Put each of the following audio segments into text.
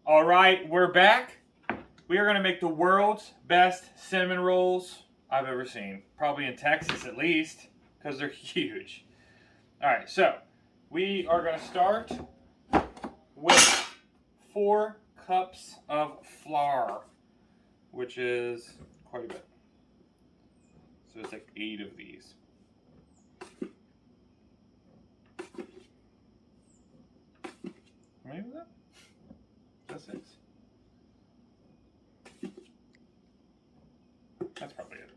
All right, we're back. We are going to make the world's best cinnamon rolls I've ever seen. Probably in Texas at least, because they're huge. All right, so we are going to start with 4 cups of flour, which is quite a bit. So it's like 8 of these. How many was that? Just 6. That's probably it.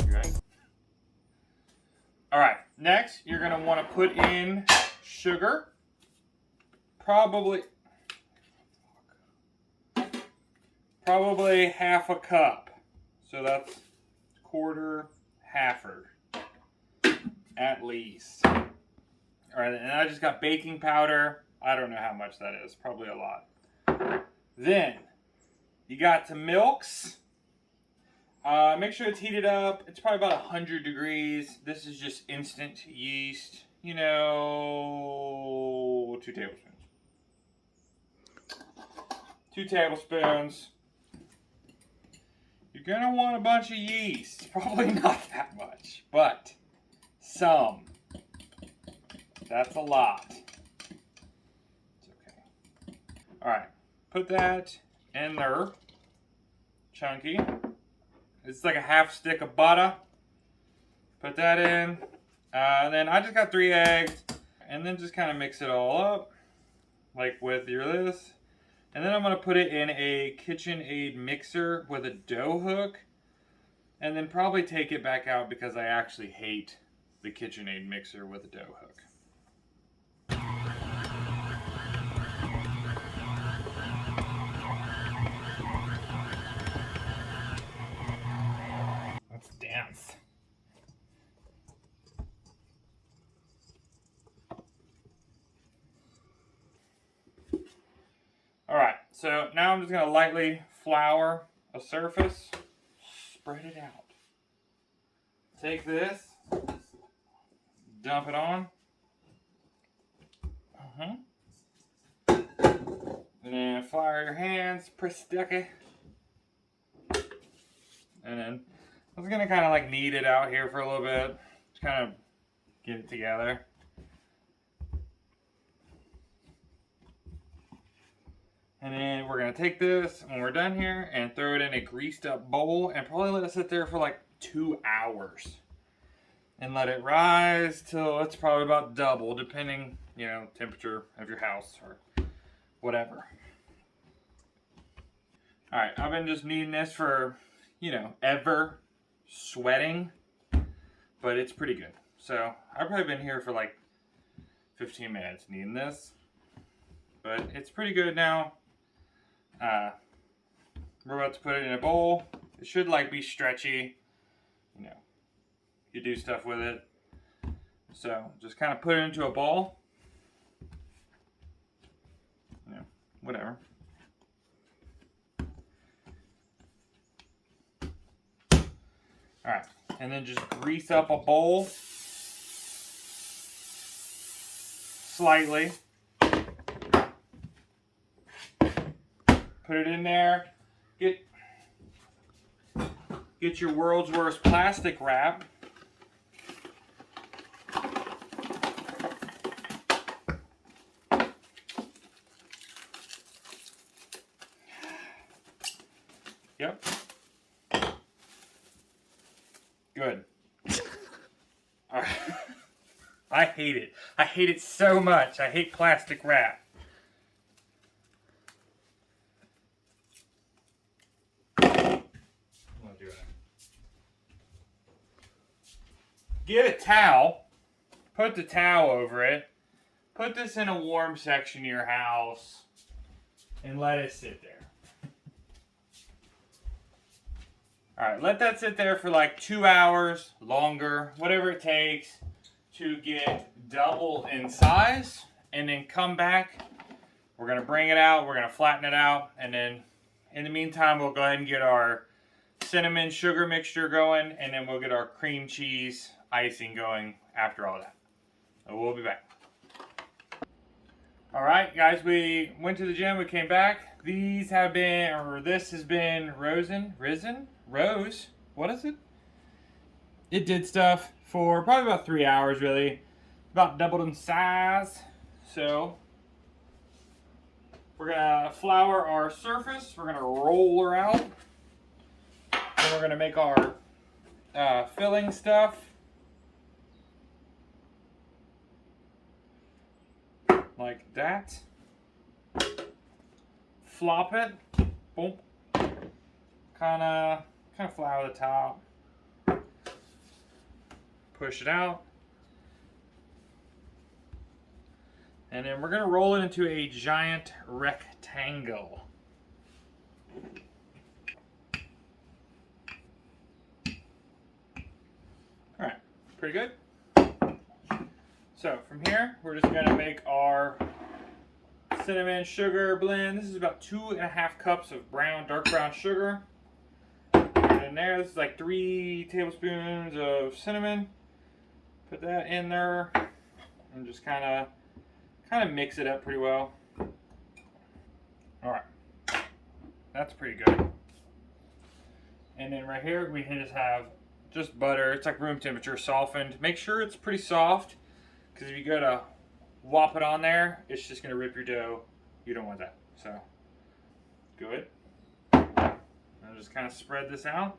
You ready? All right, next you're gonna want to put in sugar. Probably half a cup. So that's quarter, halfer at least. All right, and I just got baking powder. I don't know how much that is. Probably a lot. Then you got the milks. Make sure it's heated up. It's probably about 100 degrees. This is just instant yeast. 2 tablespoons. 2 tablespoons. You're going to want a bunch of yeast. Probably not that much, but some. That's a lot. It's okay. All right. Put that in there. Chunky. It's like a half stick of butter. Put that in. Then I just got 3 eggs. And then just kind of mix it all up. Like with your this. And then I'm going to put it in a KitchenAid mixer with a dough hook. And then probably take it back out because I actually hate the KitchenAid mixer with a dough hook. Let's dance. Alright, so now I'm just going to lightly flour a surface. Spread it out. Take this. Dump it on. And then flour your hands. Pretty sticky. And then I'm just going to kind of like knead it out here for a little bit. Just kind of get it together. And then we're going to take this when we're done here and throw it in a greased up bowl and probably let it sit there for like 2 hours. And let it rise till it's probably about double, depending, temperature of your house or whatever. Alright, I've been just kneading this for, ever, sweating, but it's pretty good. So, I've probably been here for like 15 minutes kneading this, but it's pretty good now. We're about to put it in a bowl. It should be stretchy, you do stuff with it. So, just kind of put it into a bowl. Whatever. Alright, and then just grease up a bowl slightly. Put it in there. Get your world's worst plastic wrap. Yep. Good. All right. I hate it. I hate it so much. I hate plastic wrap. Get a towel. Put the towel over it. Put this in a warm section of your house. And let it sit there. Alright, let that sit there for like 2 hours, longer, whatever it takes to get double in size. And then come back. We're going to bring it out. We're going to flatten it out. And then in the meantime, we'll go ahead and get our cinnamon sugar mixture going. And then we'll get our cream cheese icing going after all that. We'll be back. All right, guys, we went to the gym. We came back. These have been, or this has been rose. What is it? It did stuff for probably about 3 hours, really. About doubled in size. So we're gonna flour our surface. We're gonna roll her out. Then we're gonna make our filling stuff. Like that. Flop it. Boom. Kinda flour the top. Push it out. And then we're gonna roll it into a giant rectangle. All right, pretty good. So from here, we're just gonna make our cinnamon sugar blend. This is about 2.5 cups of dark brown sugar. Put it in there. This is like 3 tablespoons of cinnamon. Put that in there and just kind of mix it up pretty well. All right, that's pretty good. And then right here we can just have just butter. It's like room temperature, softened. Make sure it's pretty soft, because if you go to whop it on there, it's just gonna rip your dough. You don't want that. So good. I'll just kind of spread this out.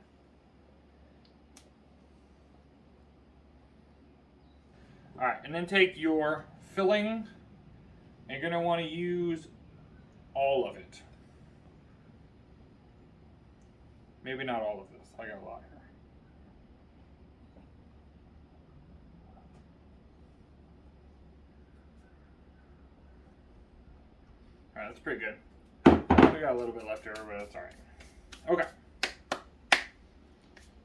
All right, and then take your filling. And you're gonna want to use all of it. Maybe not all of this. I got a lot here. All right, that's pretty good. We got a little bit left over, but that's all right. Okay.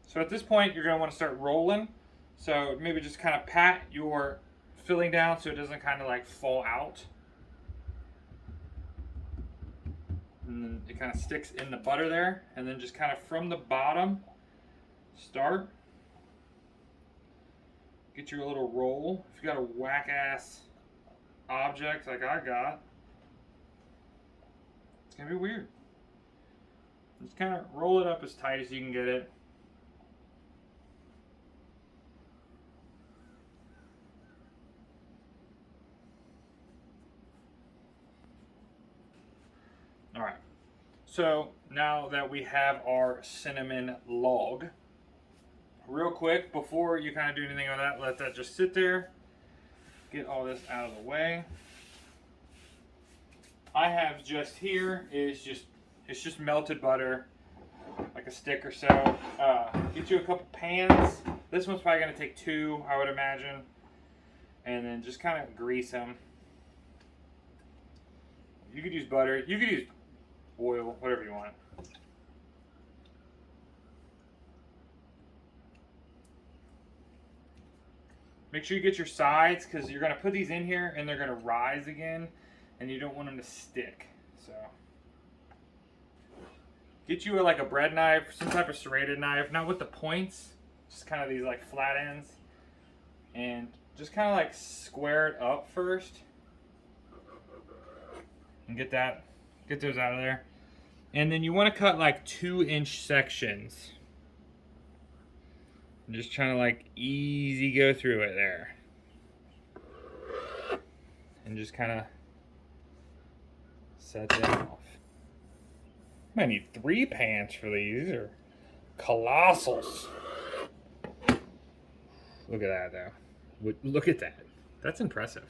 So at this point, you're gonna want to start rolling. So maybe just kind of pat your filling down so it doesn't kind of like fall out. And then it kind of sticks in the butter there. And then just kind of from the bottom, start. Get you a little roll. If you got a whack ass object like I got, it's gonna be weird. Just kind of roll it up as tight as you can get it. All right, so now that we have our cinnamon log, real quick, before you kind of do anything on that, let that just sit there. Get all this out of the way. I have just here it's just melted butter, like a stick or so. Get you a couple pans. This one's probably gonna take 2, I would imagine. And then just kind of grease them. You could use butter. You could use oil, whatever you want. Make sure you get your sides, because you're going to put these in here and they're going to rise again, and you don't want them to stick. So get you like a bread knife, some type of serrated knife, not with the points, just kind of these like flat ends, and just kind of like square it up first and get those out of there. And then you want to cut like 2-inch sections. And just trying to like easy go through it there. And just kind of set them off. Might need 3 pans for these. These are Colossals. Look at that though. Look at that. That's impressive.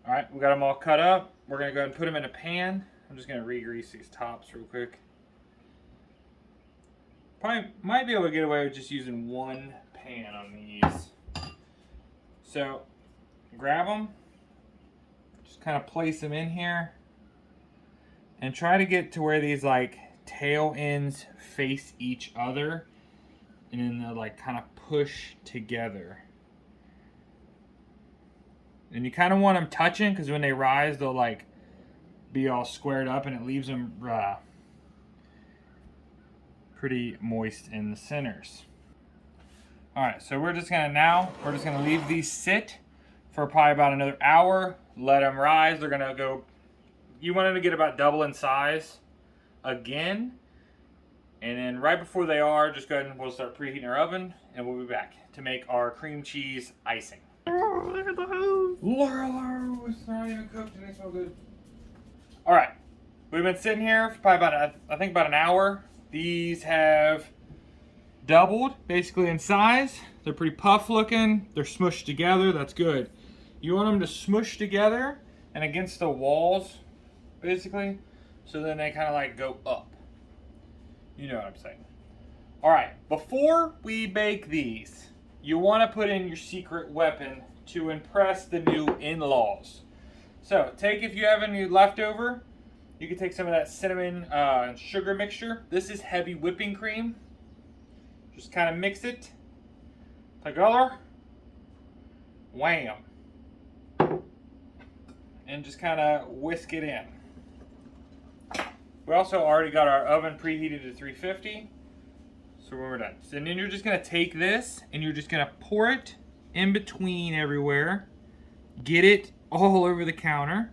All right, we got them all cut up. We're gonna go ahead and put them in a pan. I'm just gonna re-grease these tops real quick. Probably might be able to get away with just using 1 pan on these. So grab them, just kind of place them in here, and try to get to where these like tail ends face each other, and then they'll like kind of push together. And you kind of want them touching, because when they rise, they'll like be all squared up, and it leaves them pretty moist in the centers. All right, so we're just gonna leave these sit for probably about another hour. Let them rise. They're gonna go, you want them to get about double in size again. And then right before they are, just go ahead and we'll start preheating our oven, and we'll be back to make our cream cheese icing. Oh, look at the hose. Laurel, it's not even cooked and it smells good. All right, we've been sitting here for probably about, I think about an hour. These have doubled basically in size. They're pretty puff looking. They're smushed together. That's good. You want them to smush together and against the walls, basically, so then they kind of like go up. You know what I'm saying. All right, before we bake these, you want to put in your secret weapon to impress the new in-laws. So if you have any leftover, you can take some of that cinnamon and sugar mixture. This is heavy whipping cream. Just kind of mix it together. Wham. And just kind of whisk it in. We also already got our oven preheated to 350. So when we're done. So then you're just going to take this and you're just going to pour it in between everywhere. Get it all over the counter.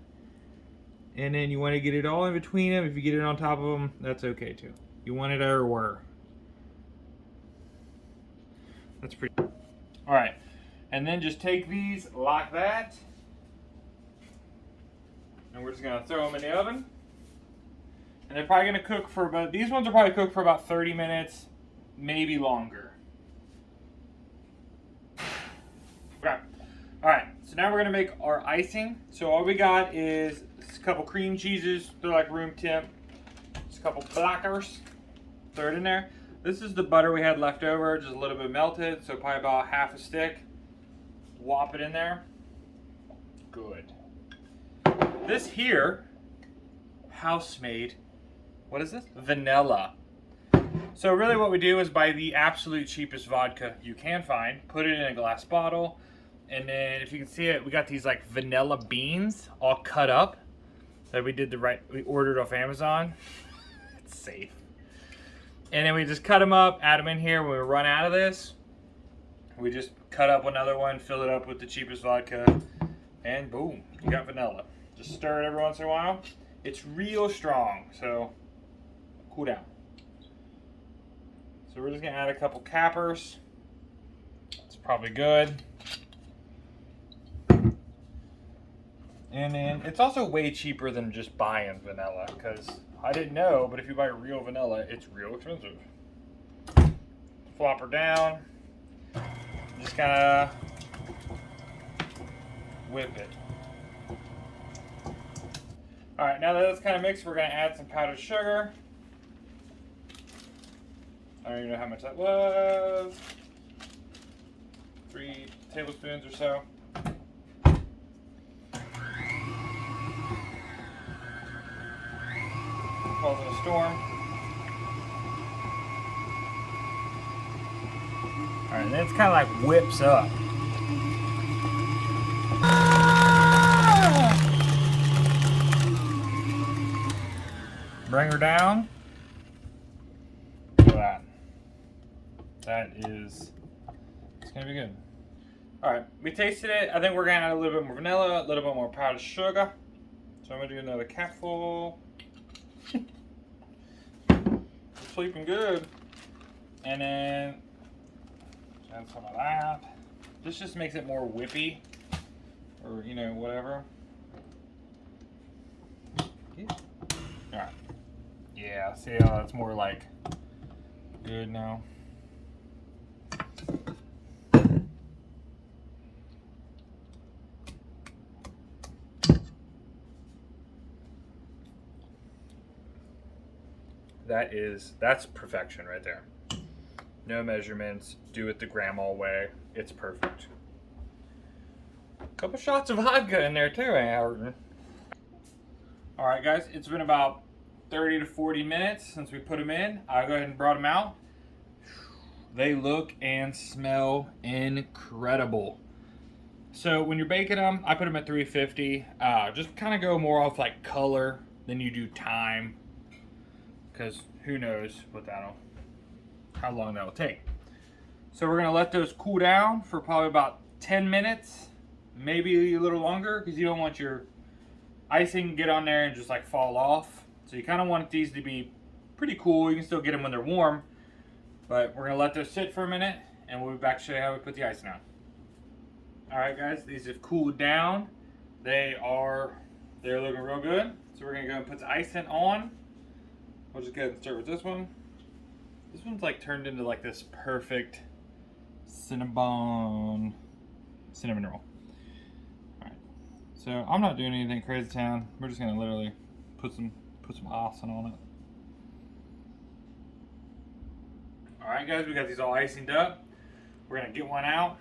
And then you want to get it all in between them. If you get it on top of them, that's okay too. You want it everywhere. That's pretty. All right. And then just take these like that. And we're just going to throw them in the oven. And they're probably going to cook for about, these ones are probably cooked for about 30 minutes, maybe longer. Okay. All right, so now we're going to make our icing. So all we got is a couple cream cheeses. They're like room temp. Just a couple blackers. Throw it in there. This is the butter we had left over, just a little bit melted, so probably about half a stick. Whop it in there. Good. This here, house-made, what is this? Vanilla. So really what we do is buy the absolute cheapest vodka you can find, put it in a glass bottle, and then if you can see it, we got these like vanilla beans all cut up that we ordered off Amazon. It's safe. And then we just cut them up, add them in here. When we run out of this, we just cut up another one, fill it up with the cheapest vodka, and boom, you got vanilla. Just stir it every once in a while. It's real strong, so cool down. So we're just gonna add a couple cappers. It's probably good. And then it's also way cheaper than just buying vanilla, because I didn't know, but if you buy real vanilla, it's real expensive. Flop her down. Just kind of whip it. All right, now that that's kind of mixed, we're going to add some powdered sugar. I don't even know how much that was. 3 tablespoons or so. Calls it a storm. All right, and then it's kind of like whips up. Bring her down. Look at that. That is, it's gonna be good. All right, we tasted it. I think we're gonna add a little bit more vanilla, a little bit more powdered sugar. So I'm gonna do another capful. Sleeping good. And then add some of that. This just makes it more whippy, or you know, whatever. Yeah. All right. Yeah, see how that's more like good now. That's perfection right there. No measurements, do it the grandma way. It's perfect. Couple shots of vodka in there too, Howard. All right, guys, it's been about 30 to 40 minutes since we put them in. I'll go ahead and brought them out. They look and smell incredible. So when you're baking them, I put them at 350. Just kind of go more off like color than you do time, because who knows what that'll. how long that will take. So we're gonna let those cool down for probably about 10 minutes, maybe a little longer, because you don't want your icing to get on there and just like fall off. So you kind of want these to be pretty cool. You can still get them when they're warm, but we're gonna let those sit for a minute and we'll be back to show you how we put the icing on. All right guys, these have cooled down. They're looking real good. So we're gonna go and put the icing on. We'll just go ahead and start with this one. This one's like turned into like this perfect cinnamon roll. Alright. So I'm not doing anything crazy town. We're just gonna literally put some icing on it. Alright guys, we got these all icinged up. We're gonna get one out.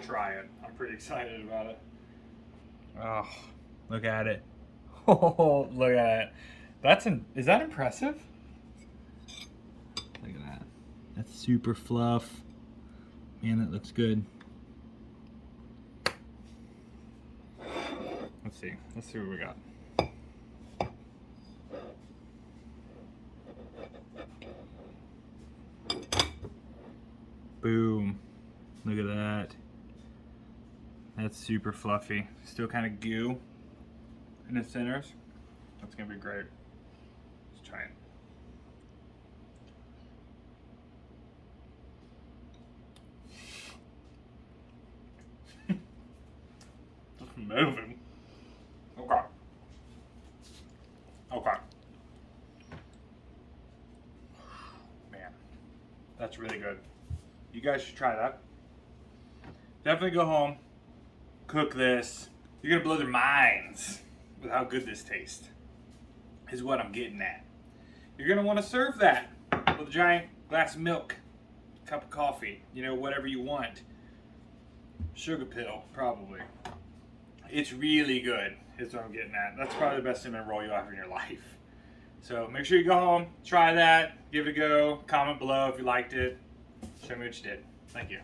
Try it. I'm pretty excited about it. Oh, look at it. Oh, look at it. Is that impressive? Look at that. That's super fluff. Man, that looks good. Let's see what we got. Boom. Look at that. That's super fluffy. Still kind of goo in the centers. That's gonna be great. Let's try it. Just moving. Okay. Okay. Man, that's really good. You guys should try that. Definitely go home, cook this. You're gonna blow their minds with how good this tastes, is what I'm getting at. You're gonna wanna serve that with a giant glass of milk, cup of coffee, you know, whatever you want. Sugar pill, probably. It's really good, is what I'm getting at. That's probably the best cinnamon roll you'll have in your life. So make sure you go home, try that, give it a go, comment below if you liked it. Show me what you did. Thank you.